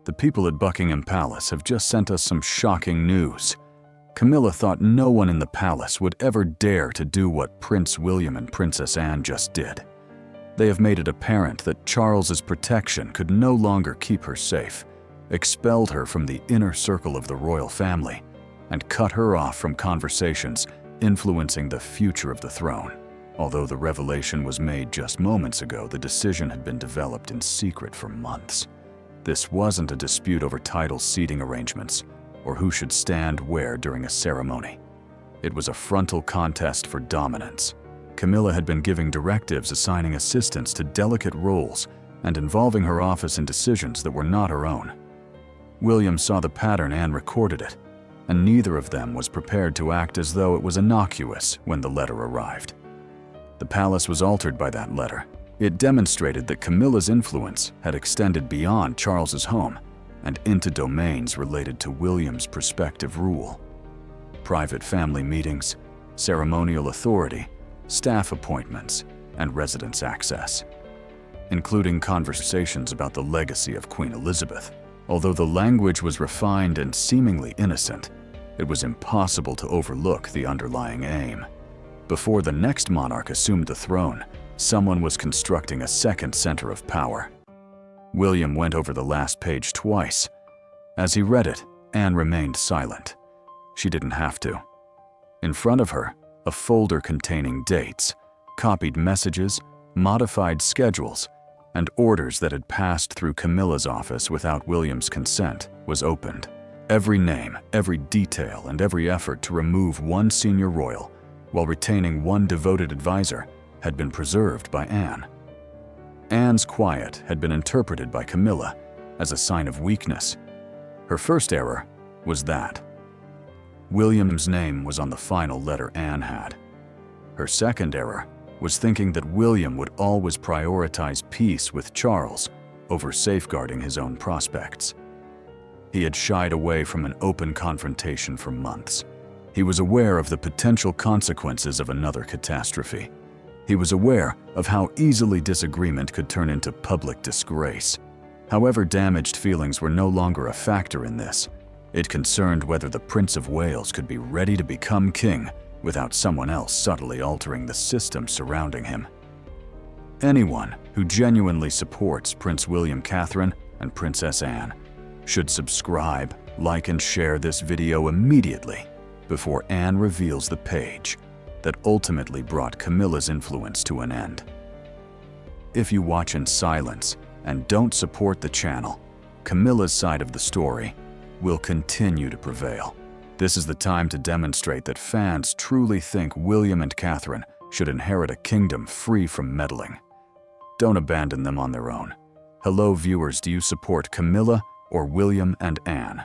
The people at Buckingham Palace have just sent us some shocking news. Camilla thought no one in the palace would ever dare to do what Prince William and Princess Anne just did. They have made it apparent that Charles's protection could no longer keep her safe, expelled her from the inner circle of the royal family, and cut her off from conversations influencing the future of the throne. Although the revelation was made just moments ago, the decision had been developed in secret for months. This wasn't a dispute over title seating arrangements or who should stand where during a ceremony. It was a frontal contest for dominance. Camilla had been giving directives assigning assistants to delicate roles and involving her office in decisions that were not her own. William saw the pattern and recorded it, and neither of them was prepared to act as though it was innocuous when the letter arrived. The palace was altered by that letter. It demonstrated that Camilla's influence had extended beyond Charles's home and into domains related to William's prospective rule. Private family meetings, ceremonial authority, staff appointments, and residence access, including conversations about the legacy of Queen Elizabeth. Although the language was refined and seemingly innocent, it was impossible to overlook the underlying aim. Before the next monarch assumed the throne, someone was constructing a second center of power. William went over the last page twice. As he read it, Anne remained silent. She didn't have to. In front of her, a folder containing dates, copied messages, modified schedules, and orders that had passed through Camilla's office without William's consent was opened. Every name, every detail, and every effort to remove one senior royal while retaining one devoted advisor had been preserved by Anne. Anne's quiet had been interpreted by Camilla as a sign of weakness. Her first error was that William's name was on the final letter Anne had. Her second error was thinking that William would always prioritize peace with Charles over safeguarding his own prospects. He had shied away from an open confrontation for months. He was aware of the potential consequences of another catastrophe. He was aware of how easily disagreement could turn into public disgrace. However, damaged feelings were no longer a factor in this. It concerned whether the Prince of Wales could be ready to become king without someone else subtly altering the system surrounding him. Anyone who genuinely supports Prince William, Catherine, and Princess Anne should subscribe, like, and share this video immediately before Anne reveals the page that ultimately brought Camilla's influence to an end. If you watch in silence and don't support the channel, Camilla's side of the story will continue to prevail. This is the time to demonstrate that fans truly think William and Catherine should inherit a kingdom free from meddling. Don't abandon them on their own. Hello viewers, do you support Camilla or William and Anne?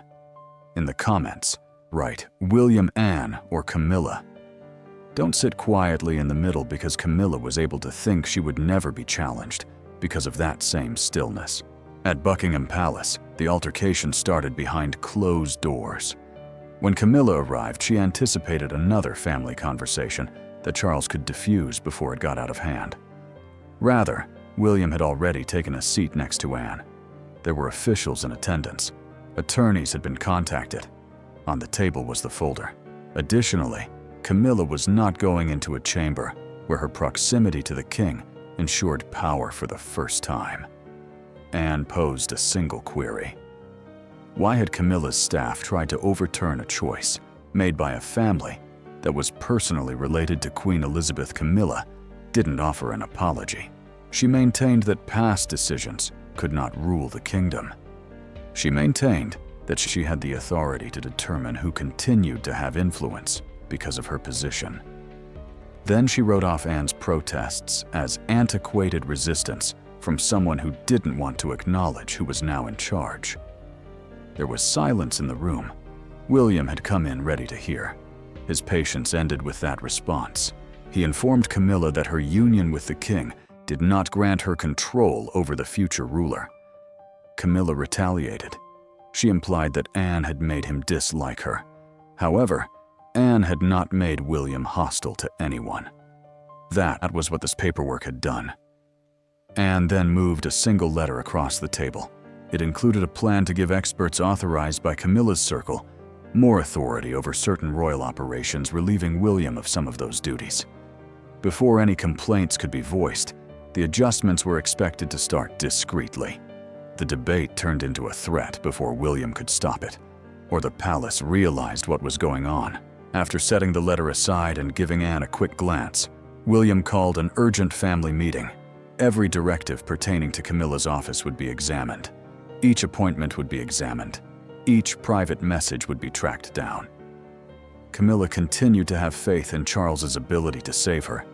In the comments, write William, Anne, or Camilla. Don't sit quietly in the middle because Camilla was able to think she would never be challenged because of that same stillness. At Buckingham Palace, the altercation started behind closed doors. When Camilla arrived, she anticipated another family conversation that Charles could diffuse before it got out of hand. Rather, William had already taken a seat next to Anne. There were officials in attendance. Attorneys had been contacted. On the table was the folder. Additionally, Camilla was not going into a chamber where her proximity to the king ensured power for the first time. Anne posed a single query. Why had Camilla's staff tried to overturn a choice made by a family that was personally related to Queen Elizabeth? Camilla didn't offer an apology. She maintained that past decisions could not rule the kingdom. She maintained that she had the authority to determine who continued to have influence because of her position. Then she wrote off Anne's protests as antiquated resistance from someone who didn't want to acknowledge who was now in charge. There was silence in the room. William had come in ready to hear. His patience ended with that response. He informed Camilla that her union with the king did not grant her control over the future ruler. Camilla retaliated. She implied that Anne had made him dislike her. However, Anne had not made William hostile to anyone. That was what this paperwork had done. Anne then moved a single letter across the table. It included a plan to give experts authorized by Camilla's circle more authority over certain royal operations, relieving William of some of those duties. Before any complaints could be voiced, the adjustments were expected to start discreetly. The debate turned into a threat before William could stop it, or the palace realized what was going on. After setting the letter aside and giving Anne a quick glance, William called an urgent family meeting. Every directive pertaining to Camilla's office would be examined. Each appointment would be examined. Each private message would be tracked down. Camilla continued to have faith in Charles's ability to save her.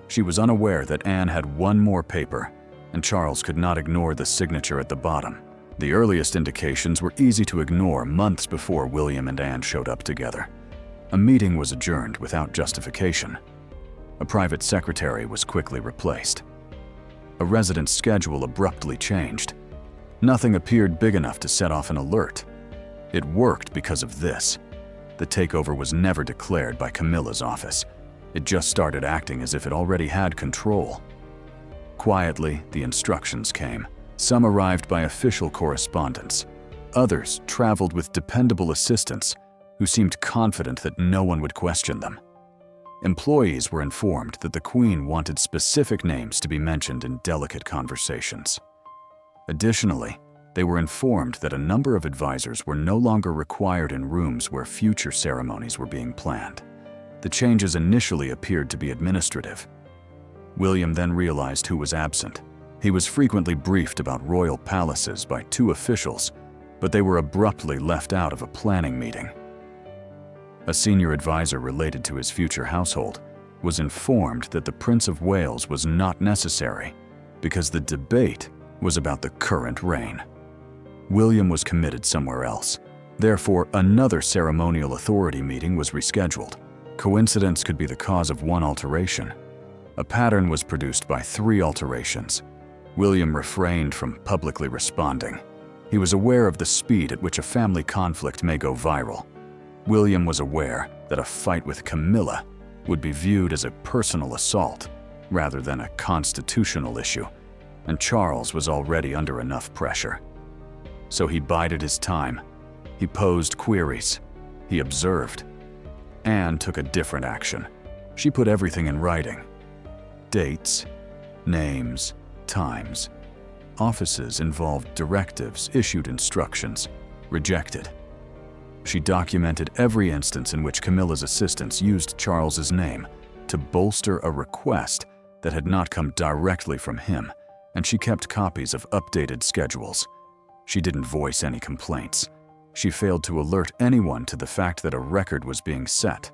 She was unaware that Anne had one more paper, and Charles could not ignore the signature at the bottom. The earliest indications were easy to ignore months before William and Anne showed up together. A meeting was adjourned without justification. A private secretary was quickly replaced. A resident's schedule abruptly changed. Nothing appeared big enough to set off an alert. It worked because of this. The takeover was never declared by Camilla's office. It just started acting as if it already had control. Quietly, the instructions came. Some arrived by official correspondence. Others traveled with dependable assistants who seemed confident that no one would question them. Employees were informed that the Queen wanted specific names to be mentioned in delicate conversations. Additionally, they were informed that a number of advisors were no longer required in rooms where future ceremonies were being planned. The changes initially appeared to be administrative. William then realized who was absent. He was frequently briefed about royal palaces by two officials, but they were abruptly left out of a planning meeting. A senior advisor related to his future household was informed that the Prince of Wales was not necessary because the debate was about the current reign. William was committed somewhere else. Therefore, another ceremonial authority meeting was rescheduled. Coincidence could be the cause of one alteration. A pattern was produced by 3 alterations. William refrained from publicly responding. He was aware of the speed at which a family conflict may go viral. William was aware that a fight with Camilla would be viewed as a personal assault rather than a constitutional issue, and Charles was already under enough pressure. So he bided his time. He posed queries. He observed. Anne took a different action. She put everything in writing. Dates, names, times. Offices involved directives, issued instructions, rejected. She documented every instance in which Camilla's assistants used Charles's name to bolster a request that had not come directly from him, and she kept copies of updated schedules. She didn't voice any complaints. She failed to alert anyone to the fact that a record was being set.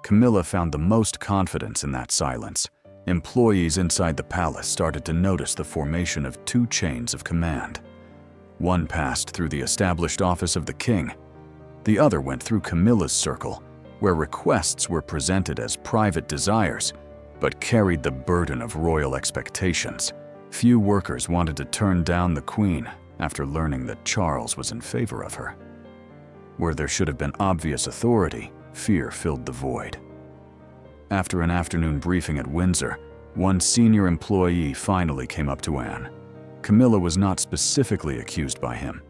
Camilla found the most confidence in that silence. Employees inside the palace started to notice the formation of 2 chains of command. One passed through the established office of the king. The other went through Camilla's circle, where requests were presented as private desires, but carried the burden of royal expectations. Few workers wanted to turn down the Queen after learning that Charles was in favor of her. Where there should have been obvious authority, fear filled the void. After an afternoon briefing at Windsor, one senior employee finally came up to Anne. Camilla was not specifically accused by him.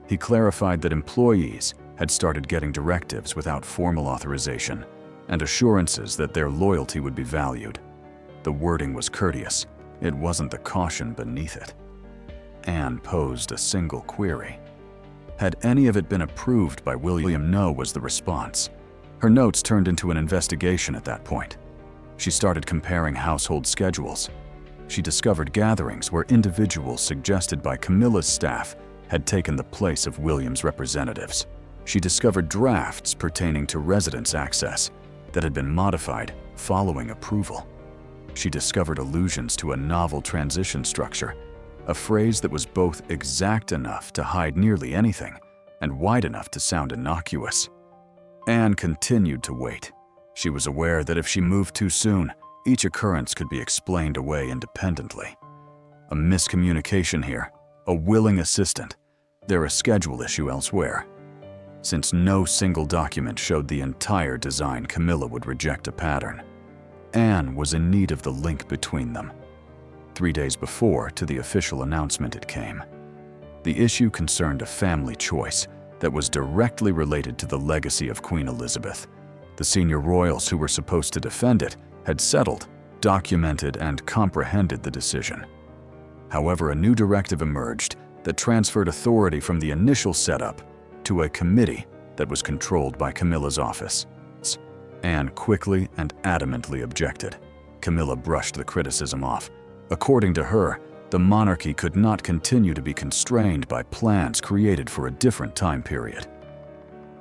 He clarified that employees had started getting directives without formal authorization and assurances that their loyalty would be valued. The wording was courteous. It wasn't the caution beneath it. Anne posed a single query. Had any of it been approved by William? No was the response. Her notes turned into an investigation at that point. She started comparing household schedules. She discovered gatherings where individuals suggested by Camilla's staff had taken the place of William's representatives. She discovered drafts pertaining to residence access that had been modified following approval. She discovered allusions to a novel transition structure, a phrase that was both exact enough to hide nearly anything and wide enough to sound innocuous. Anne continued to wait. She was aware that if she moved too soon, each occurrence could be explained away independently. A miscommunication here, a willing assistant, there a schedule issue elsewhere. Since no single document showed the entire design, Camilla would reject a pattern. Anne was in need of the link between them. 3 days before, to the official announcement it came. The issue concerned a family choice that was directly related to the legacy of Queen Elizabeth. The senior royals who were supposed to defend it had settled, documented, and comprehended the decision. However, a new directive emerged that transferred authority from the initial setup to a committee that was controlled by Camilla's office. Anne quickly and adamantly objected. Camilla brushed the criticism off. According to her, the monarchy could not continue to be constrained by plans created for a different time period.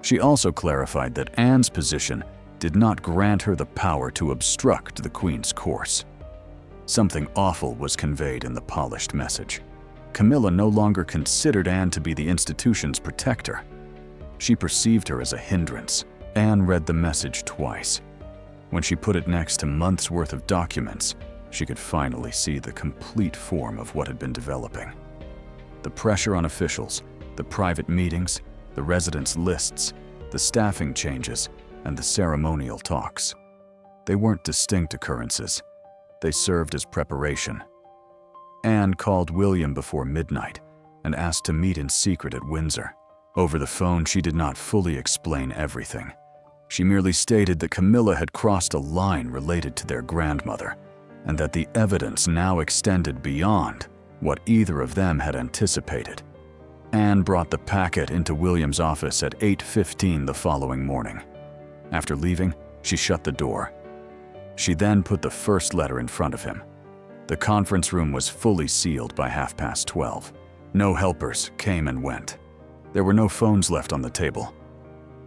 She also clarified that Anne's position did not grant her the power to obstruct the Queen's course. Something awful was conveyed in the polished message. Camilla no longer considered Anne to be the institution's protector. She perceived her as a hindrance. Anne read the message twice. When she put it next to months' worth of documents, she could finally see the complete form of what had been developing. The pressure on officials, the private meetings, the residence lists, the staffing changes, and the ceremonial talks. They weren't distinct occurrences. They served as preparation. Anne called William before midnight and asked to meet in secret at Windsor. Over the phone, she did not fully explain everything. She merely stated that Camilla had crossed a line related to their grandmother, and that the evidence now extended beyond what either of them had anticipated. Anne brought the packet into William's office at 8:15 the following morning. After leaving, she shut the door. She then put the first letter in front of him. The conference room was fully sealed by 12:30. No helpers came and went. There were no phones left on the table.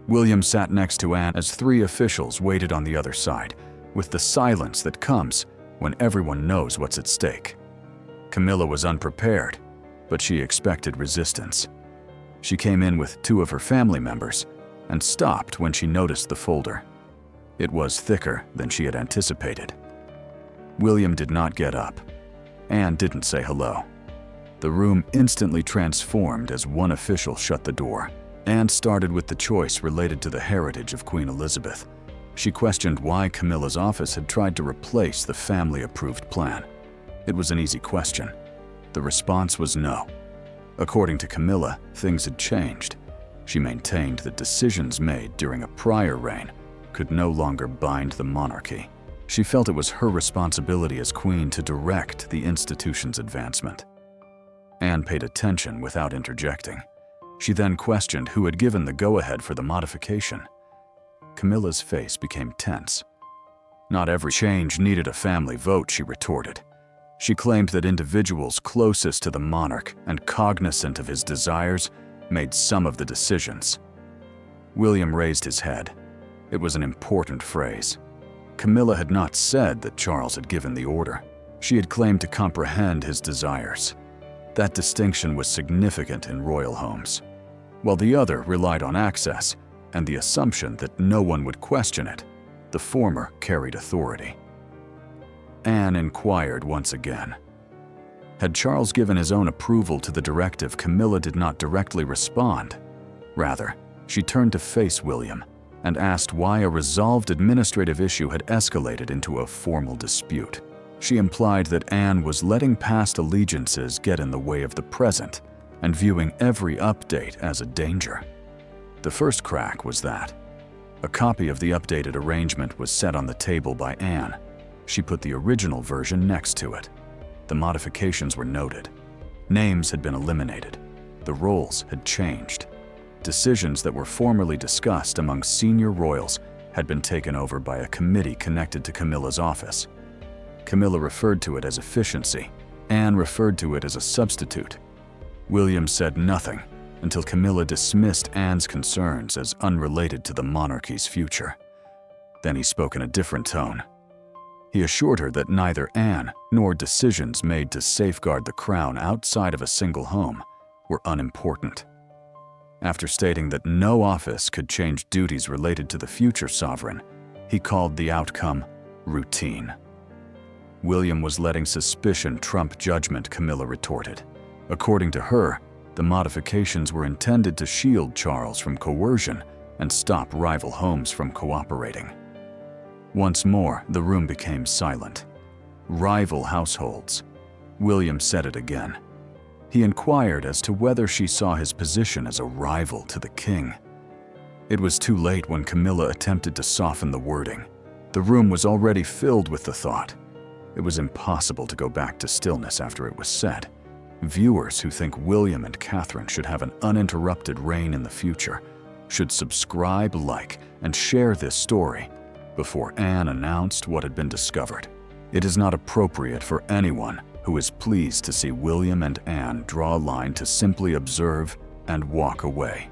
William sat next to Anne as three officials waited on the other side, with the silence that comes when everyone knows what's at stake. Camilla was unprepared, but she expected resistance. She came in with two of her family members and stopped when she noticed the folder. It was thicker than she had anticipated. William did not get up. Anne didn't say hello. The room instantly transformed as one official shut the door. Anne started with the choice related to the heritage of Queen Elizabeth. She questioned why Camilla's office had tried to replace the family-approved plan. It was an easy question. The response was no. According to Camilla, things had changed. She maintained that decisions made during a prior reign could no longer bind the monarchy. She felt it was her responsibility as queen to direct the institution's advancement. Anne paid attention without interjecting. She then questioned who had given the go-ahead for the modification. Camilla's face became tense. Not every change needed a family vote, she retorted. She claimed that individuals closest to the monarch and cognizant of his desires made some of the decisions. William raised his head. It was an important phrase. Camilla had not said that Charles had given the order. She had claimed to comprehend his desires. That distinction was significant in royal homes. While the other relied on access and the assumption that no one would question it, the former carried authority. Anne inquired once again. Had Charles given his own approval to the directive, Camilla did not directly respond. Rather, she turned to face William and asked why a resolved administrative issue had escalated into a formal dispute. She implied that Anne was letting past allegiances get in the way of the present and viewing every update as a danger. The first crack was that a copy of the updated arrangement was set on the table by Anne. She put the original version next to it. The modifications were noted. Names had been eliminated. The roles had changed. Decisions that were formerly discussed among senior royals had been taken over by a committee connected to Camilla's office. Camilla referred to it as efficiency. Anne referred to it as a substitute. William said nothing until Camilla dismissed Anne's concerns as unrelated to the monarchy's future. Then he spoke in a different tone. He assured her that neither Anne nor decisions made to safeguard the crown outside of a single home were unimportant. After stating that no office could change duties related to the future sovereign, he called the outcome routine. William was letting suspicion trump judgment, Camilla retorted. According to her, the modifications were intended to shield Charles from coercion and stop rival homes from cooperating. Once more, the room became silent. Rival households. William said it again. He inquired as to whether she saw his position as a rival to the king. It was too late when Camilla attempted to soften the wording. The room was already filled with the thought. It was impossible to go back to stillness after it was said. Viewers who think William and Catherine should have an uninterrupted reign in the future should subscribe, like, and share this story before Anne announced what had been discovered. It is not appropriate for anyone who is pleased to see William and Anne draw a line to simply observe and walk away.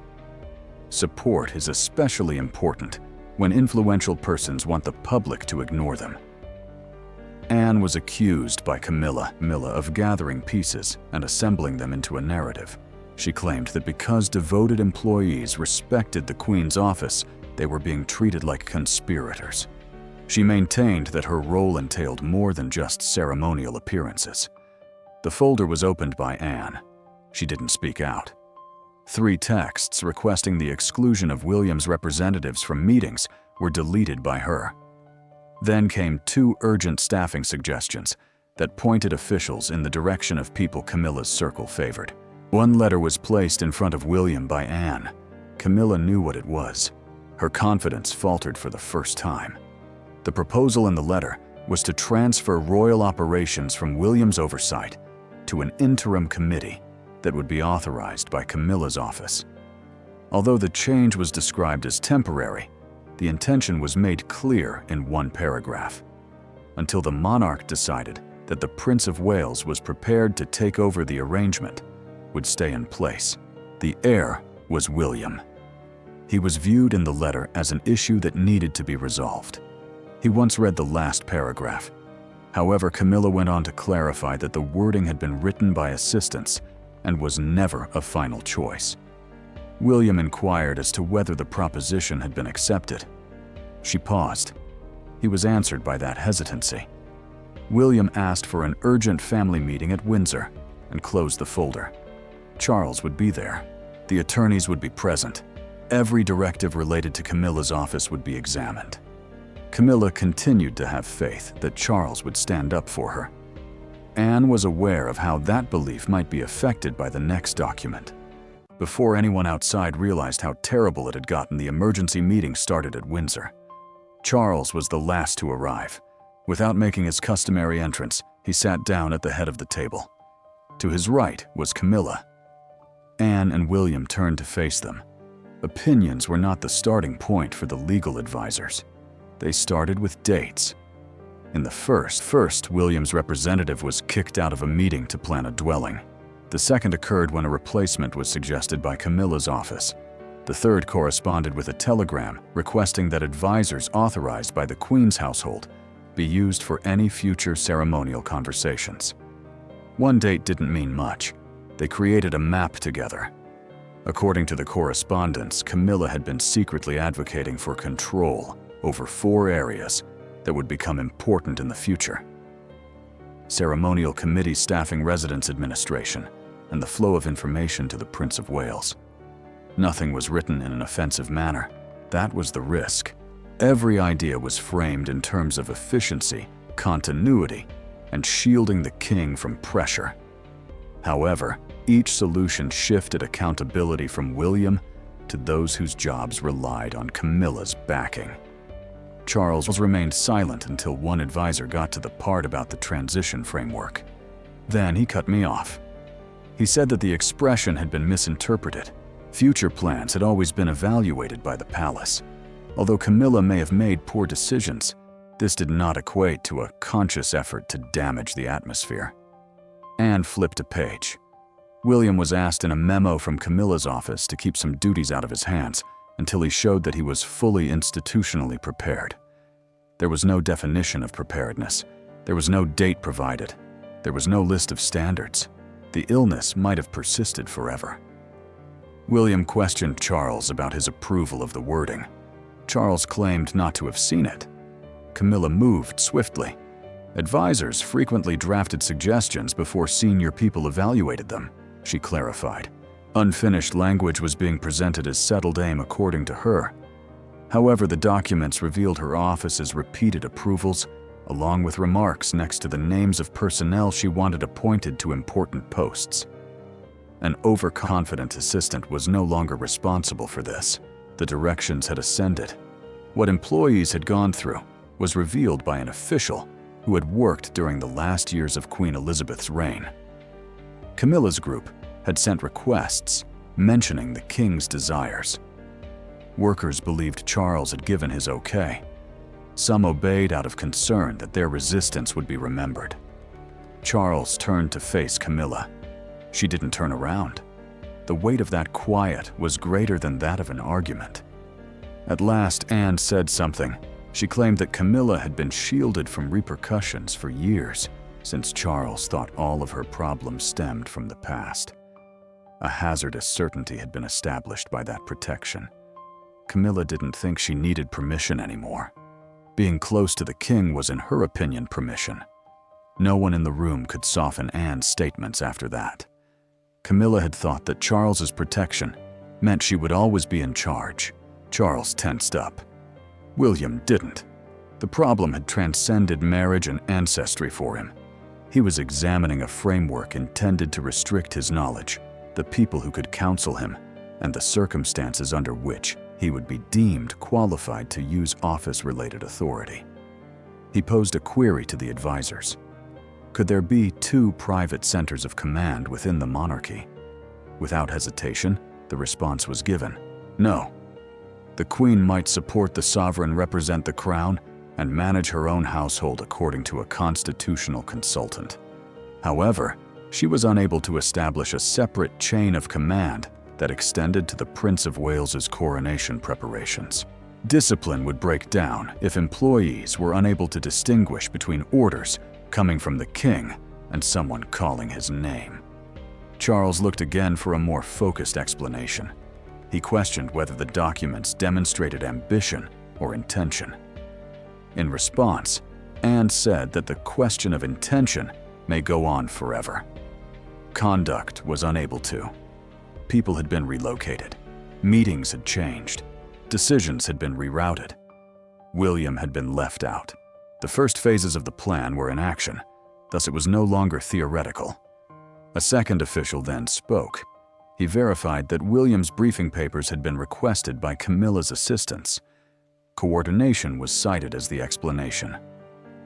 Support is especially important when influential persons want the public to ignore them. Anne was accused by Camilla of gathering pieces and assembling them into a narrative. She claimed that because devoted employees respected the Queen's office, they were being treated like conspirators. She maintained that her role entailed more than just ceremonial appearances. The folder was opened by Anne. She didn't speak out. 3 texts requesting the exclusion of William's representatives from meetings were deleted by her. Then came 2 urgent staffing suggestions that pointed officials in the direction of people Camilla's circle favored. One letter was placed in front of William by Anne. Camilla knew what it was. Her confidence faltered for the first time. The proposal in the letter was to transfer royal operations from William's oversight to an interim committee that would be authorized by Camilla's office. Although the change was described as temporary, the intention was made clear in one paragraph. Until the monarch decided that the Prince of Wales was prepared to take over, the arrangement would stay in place. The heir was William. He was viewed in the letter as an issue that needed to be resolved. He once read the last paragraph. However, Camilla went on to clarify that the wording had been written by assistants and was never a final choice. William inquired as to whether the proposition had been accepted. She paused. He was answered by that hesitancy. William asked for an urgent family meeting at Windsor and closed the folder. Charles would be there. The attorneys would be present. Every directive related to Camilla's office would be examined. Camilla continued to have faith that Charles would stand up for her. Anne was aware of how that belief might be affected by the next document. Before anyone outside realized how terrible it had gotten, the emergency meeting started at Windsor. Charles was the last to arrive. Without making his customary entrance, he sat down at the head of the table. To his right was Camilla. Anne and William turned to face them. Opinions were not the starting point for the legal advisors. They started with dates. In the first, William's representative was kicked out of a meeting to plan a dwelling. The second occurred when a replacement was suggested by Camilla's office. The third corresponded with a telegram requesting that advisors authorized by the Queen's household be used for any future ceremonial conversations. One date didn't mean much. They created a map together. According to the correspondence, Camilla had been secretly advocating for control over 4 areas that would become important in the future: ceremonial committee staffing residence administration, and the flow of information to the Prince of Wales. Nothing was written in an offensive manner. That was the risk. Every idea was framed in terms of efficiency, continuity, and shielding the king from pressure. However, each solution shifted accountability from William to those whose jobs relied on Camilla's backing. Charles remained silent until one advisor got to the part about the transition framework. Then he cut me off. He said that the expression had been misinterpreted. Future plans had always been evaluated by the palace. Although Camilla may have made poor decisions, this did not equate to a conscious effort to damage the atmosphere. Anne flipped a page. William was asked in a memo from Camilla's office to keep some duties out of his hands until he showed that he was fully institutionally prepared. There was no definition of preparedness. There was no date provided. There was no list of standards. The illness might have persisted forever. William questioned Charles about his approval of the wording. Charles claimed not to have seen it. Camilla moved swiftly. Advisors frequently drafted suggestions before senior people evaluated them, she clarified. Unfinished language was being presented as settled aim according to her. However, the documents revealed her office's repeated approvals, along with remarks next to the names of personnel she wanted appointed to important posts. An overconfident assistant was no longer responsible for this. The directions had ascended. What employees had gone through was revealed by an official who had worked during the last years of Queen Elizabeth's reign. Camilla's group had sent requests mentioning the king's desires. Workers believed Charles had given his okay. Some obeyed out of concern that their resistance would be remembered. Charles turned to face Camilla. She didn't turn around. The weight of that quiet was greater than that of an argument. At last, Anne said something. She claimed that Camilla had been shielded from repercussions for years, since Charles thought all of her problems stemmed from the past. A hazardous certainty had been established by that protection. Camilla didn't think she needed permission anymore. Being close to the king was, in her opinion, permission. No one in the room could soften Anne's statements after that. Camilla had thought that Charles's protection meant she would always be in charge. Charles tensed up. William didn't. The problem had transcended marriage and ancestry for him. He was examining a framework intended to restrict his knowledge, the people who could counsel him, and the circumstances under which he would be deemed qualified to use office-related authority. He posed a query to the advisors. Could there be two private centers of command within the monarchy? Without hesitation, the response was given. No. The queen might support the sovereign, represent the crown, and manage her own household according to a constitutional consultant. However, she was unable to establish a separate chain of command that extended to the Prince of Wales's coronation preparations. Discipline would break down if employees were unable to distinguish between orders coming from the king and someone calling his name. Charles looked again for a more focused explanation. He questioned whether the documents demonstrated ambition or intention. In response, Anne said that the question of intention may go on forever. Conduct was unable to. People had been relocated. Meetings had changed. Decisions had been rerouted. William had been left out. The first phases of the plan were in action, thus it was no longer theoretical. A second official then spoke. He verified that William's briefing papers had been requested by Camilla's assistants. Coordination was cited as the explanation.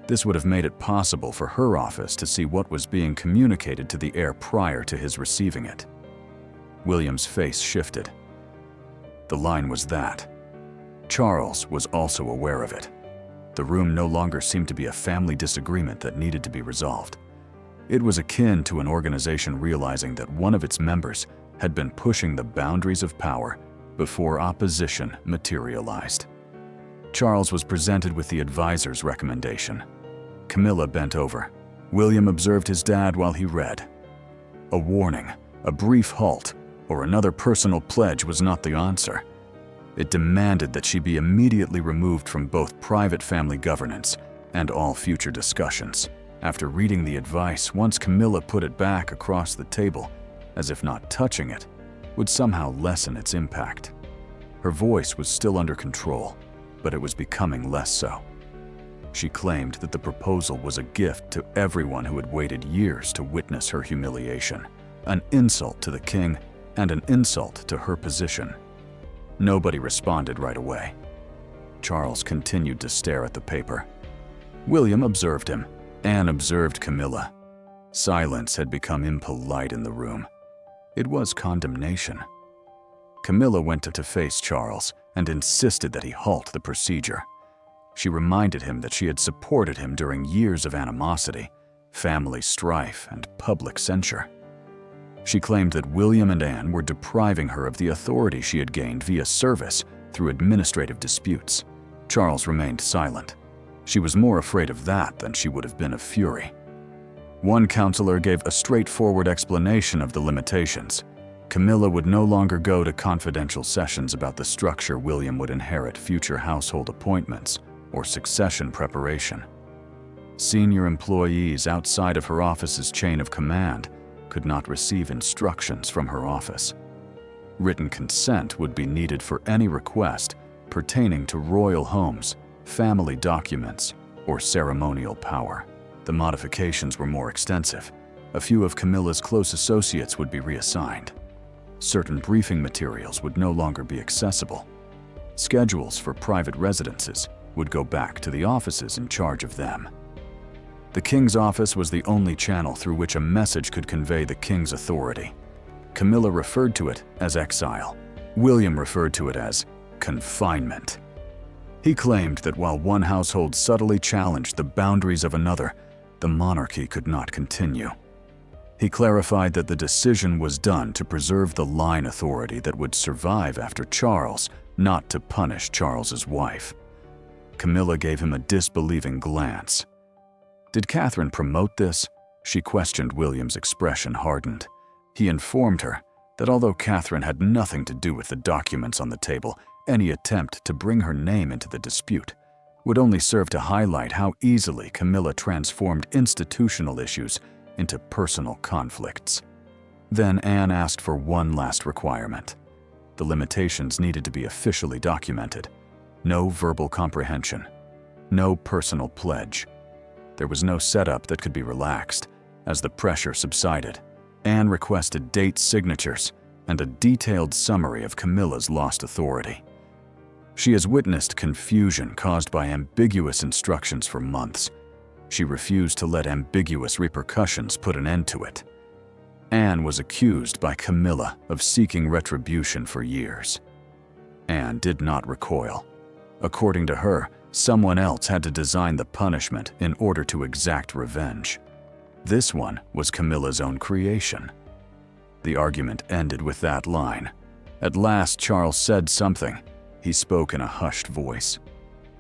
This would have made it possible for her office to see what was being communicated to the heir prior to his receiving it. William's face shifted. The line was that. Charles was also aware of it. The room no longer seemed to be a family disagreement that needed to be resolved. It was akin to an organization realizing that one of its members had been pushing the boundaries of power before opposition materialized. Charles was presented with the advisor's recommendation. Camilla bent over. William observed his dad while he read. A warning, a brief halt, or another personal pledge was not the answer. It demanded that she be immediately removed from both private family governance and all future discussions. After reading the advice, once Camilla put it back across the table, as if not touching it would somehow lessen its impact. Her voice was still under control, but it was becoming less so. She claimed that the proposal was a gift to everyone who had waited years to witness her humiliation, an insult to the king and an insult to her position. Nobody responded right away. Charles continued to stare at the paper. William observed him. Anne observed Camilla. Silence had become impolite in the room. It was condemnation. Camilla went to face Charles and insisted that he halt the procedure. She reminded him that she had supported him during years of animosity, family strife, and public censure. She claimed that William and Anne were depriving her of the authority she had gained via service through administrative disputes. Charles remained silent. She was more afraid of that than she would have been of fury. One counselor gave a straightforward explanation of the limitations. Camilla would no longer go to confidential sessions about the structure William would inherit, future household appointments, or succession preparation. Senior employees outside of her office's chain of command could not receive instructions from her office. Written consent would be needed for any request pertaining to royal homes, family documents, or ceremonial power. The modifications were more extensive. A few of Camilla's close associates would be reassigned. Certain briefing materials would no longer be accessible. Schedules for private residences would go back to the offices in charge of them. The king's office was the only channel through which a message could convey the king's authority. Camilla referred to it as exile. William referred to it as confinement. He claimed that while one household subtly challenged the boundaries of another, the monarchy could not continue. He clarified that the decision was done to preserve the line authority that would survive after Charles, not to punish Charles's wife. Camilla gave him a disbelieving glance. Did Catherine promote this? She questioned. William's expression hardened. He informed her that although Catherine had nothing to do with the documents on the table, any attempt to bring her name into the dispute would only serve to highlight how easily Camilla transformed institutional issues into personal conflicts. Then Anne asked for one last requirement. The limitations needed to be officially documented. No verbal comprehension. No personal pledge. There was no setup that could be relaxed. As the pressure subsided, Anne requested date signatures and a detailed summary of Camilla's lost authority. She has witnessed confusion caused by ambiguous instructions for months. She refused to let ambiguous repercussions put an end to it. Anne was accused by Camilla of seeking retribution for years. Anne did not recoil. According to her, someone else had to design the punishment in order to exact revenge. This one was Camilla's own creation. The argument ended with that line. At last, Charles said something. He spoke in a hushed voice.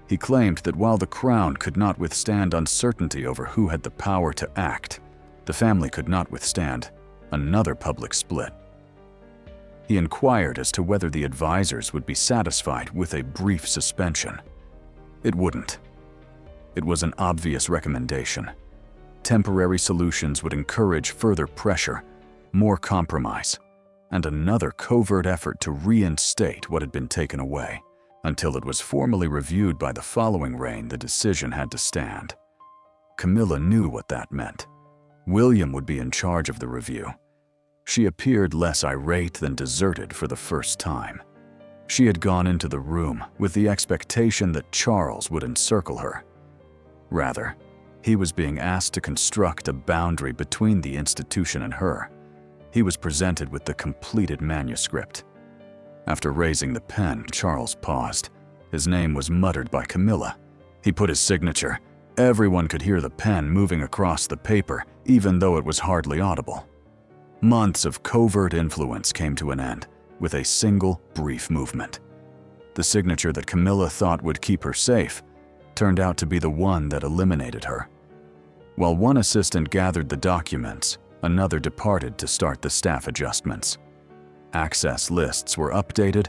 He claimed that while the crown could not withstand uncertainty over who had the power to act, the family could not withstand another public split. He inquired as to whether the advisors would be satisfied with a brief suspension. It wouldn't. It was an obvious recommendation. Temporary solutions would encourage further pressure, more compromise, and another covert effort to reinstate what had been taken away. Until it was formally reviewed by the following reign, the decision had to stand. Camilla knew what that meant. William would be in charge of the review. She appeared less irate than deserted for the first time. She had gone into the room with the expectation that Charles would encircle her. Rather, he was being asked to construct a boundary between the institution and her. He was presented with the completed manuscript. After raising the pen, Charles paused. His name was muttered by Camilla. He put his signature. Everyone could hear the pen moving across the paper, even though it was hardly audible. Months of covert influence came to an end with a single brief movement. The signature that Camilla thought would keep her safe turned out to be the one that eliminated her. While one assistant gathered the documents, another departed to start the staff adjustments. Access lists were updated,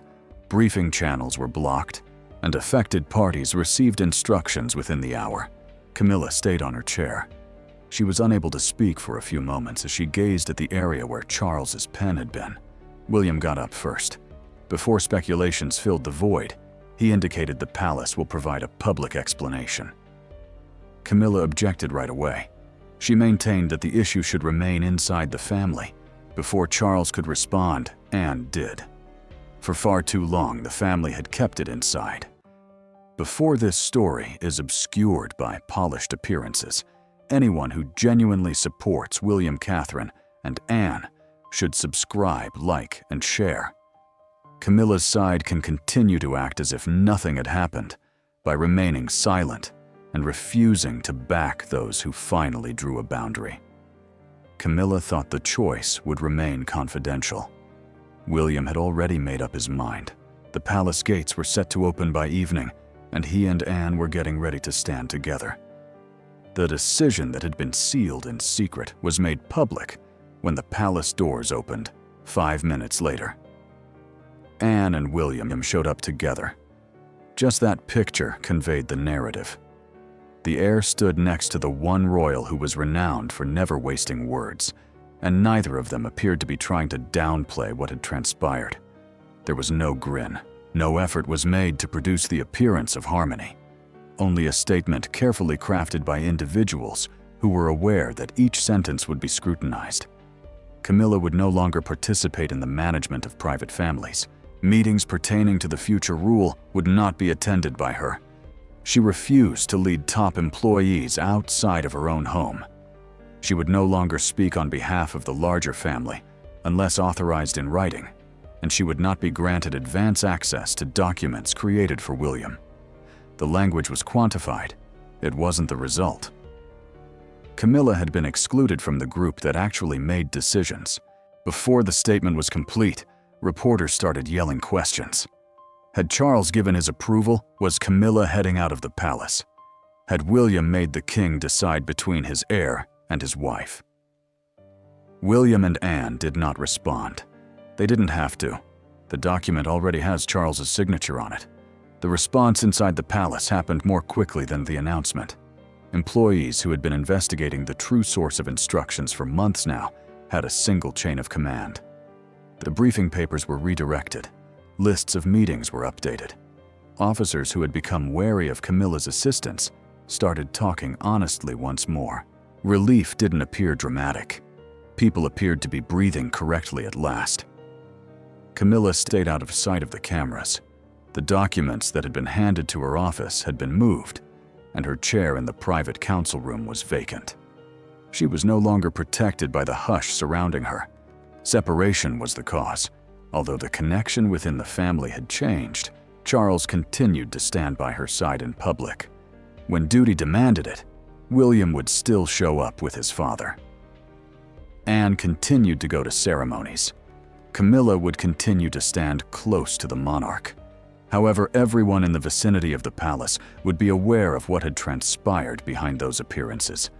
briefing channels were blocked, and affected parties received instructions within the hour. Camilla stayed on her chair. She was unable to speak for a few moments as she gazed at the area where Charles's pen had been. William got up first. Before speculations filled the void, he indicated the palace will provide a public explanation. Camilla objected right away. She maintained that the issue should remain inside the family. Before Charles could respond, Anne did. For far too long, the family had kept it inside. Before this story is obscured by polished appearances, anyone who genuinely supports William, Catherine, and Anne should subscribe, like, and share. Camilla's side can continue to act as if nothing had happened by remaining silent and refusing to back those who finally drew a boundary. Camilla thought the choice would remain confidential. William had already made up his mind. The palace gates were set to open by evening, and he and Anne were getting ready to stand together. The decision that had been sealed in secret was made public when the palace doors opened 5 minutes later. Anne and William showed up together. Just that picture conveyed the narrative. The heir stood next to the one royal who was renowned for never wasting words, and neither of them appeared to be trying to downplay what had transpired. There was no grin. No effort was made to produce the appearance of harmony. Only a statement carefully crafted by individuals who were aware that each sentence would be scrutinized. Camilla would no longer participate in the management of private families. Meetings pertaining to the future rule would not be attended by her. She refused to lead top employees outside of her own home. She would no longer speak on behalf of the larger family, unless authorized in writing, and she would not be granted advance access to documents created for William. The language was quantified. It wasn't the result. Camilla had been excluded from the group that actually made decisions. Before the statement was complete, reporters started yelling questions. Had Charles given his approval? Was Camilla heading out of the palace? Had William made the king decide between his heir and his wife? William and Anne did not respond. They didn't have to. The document already has Charles's signature on it. The response inside the palace happened more quickly than the announcement. Employees who had been investigating the true source of instructions for months now had a single chain of command. The briefing papers were redirected. Lists of meetings were updated. Officers who had become wary of Camilla's assistance started talking honestly once more. Relief didn't appear dramatic. People appeared to be breathing correctly at last. Camilla stayed out of sight of the cameras. The documents that had been handed to her office had been moved, and her chair in the private council room was vacant. She was no longer protected by the hush surrounding her. Separation was the cause. Although the connection within the family had changed, Charles continued to stand by her side in public. When duty demanded it, William would still show up with his father. Anne continued to go to ceremonies. Camilla would continue to stand close to the monarch. However, everyone in the vicinity of the palace would be aware of what had transpired behind those appearances.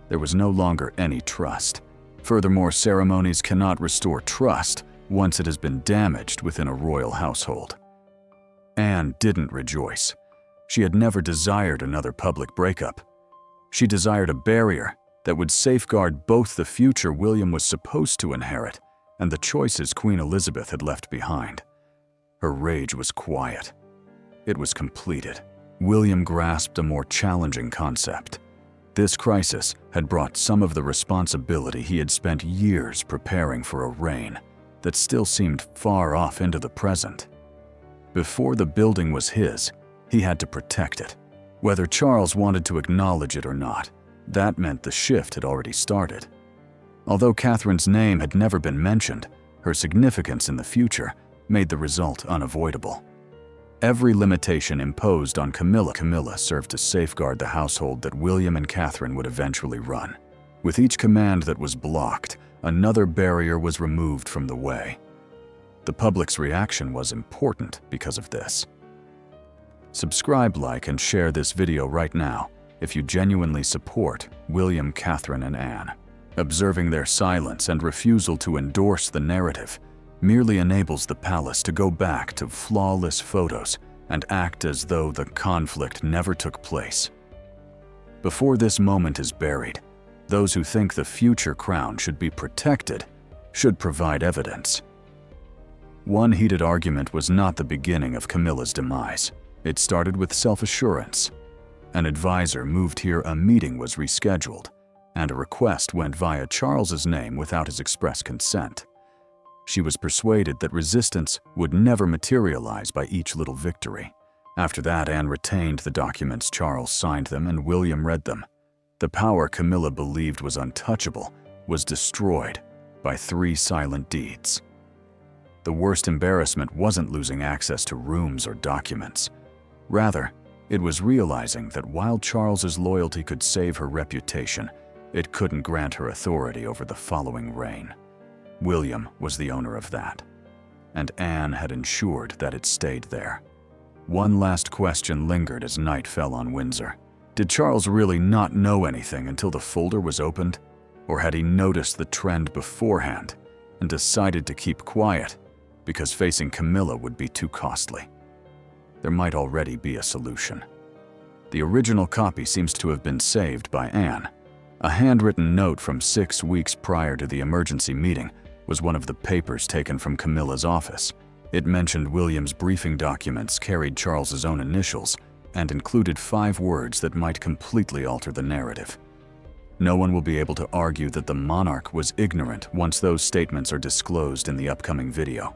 There was no longer any trust. Furthermore, ceremonies cannot restore trust once it has been damaged within a royal household. Anne didn't rejoice. She had never desired another public breakup. She desired a barrier that would safeguard both the future William was supposed to inherit and the choices Queen Elizabeth had left behind. Her rage was quiet. It was completed. William grasped a more challenging concept. This crisis had brought some of the responsibility he had spent years preparing for a reign that still seemed far off into the present. Before the building was his, he had to protect it. Whether Charles wanted to acknowledge it or not, that meant the shift had already started. Although Catherine's name had never been mentioned, her significance in the future made the result unavoidable. Every limitation imposed on Camilla served to safeguard the household that William and Catherine would eventually run. With each command that was blocked, another barrier was removed from the way. The public's reaction was important because of this. Subscribe, like, and share this video right now if you genuinely support William, Catherine, and Anne. Observing their silence and refusal to endorse the narrative merely enables the palace to go back to flawless photos and act as though the conflict never took place. Before this moment is buried, those who think the future crown should be protected should provide evidence. One heated argument was not the beginning of Camilla's demise. It started with self-assurance. An advisor moved here, a meeting was rescheduled, and a request went via Charles's name without his express consent. She was persuaded that resistance would never materialize by each little victory. After that, Anne retained the documents. Charles signed them and William read them. The power Camilla believed was untouchable was destroyed by 3 silent deeds. The worst embarrassment wasn't losing access to rooms or documents. Rather, it was realizing that while Charles's loyalty could save her reputation, it couldn't grant her authority over the following reign. William was the owner of that, and Anne had ensured that it stayed there. One last question lingered as night fell on Windsor. Did Charles really not know anything until the folder was opened? Or had he noticed the trend beforehand and decided to keep quiet because facing Camilla would be too costly? There might already be a solution. The original copy seems to have been saved by Anne. A handwritten note from 6 weeks prior to the emergency meeting was one of the papers taken from Camilla's office. It mentioned William's briefing documents carried Charles's own initials and included 5 words that might completely alter the narrative. No one will be able to argue that the monarch was ignorant once those statements are disclosed in the upcoming video.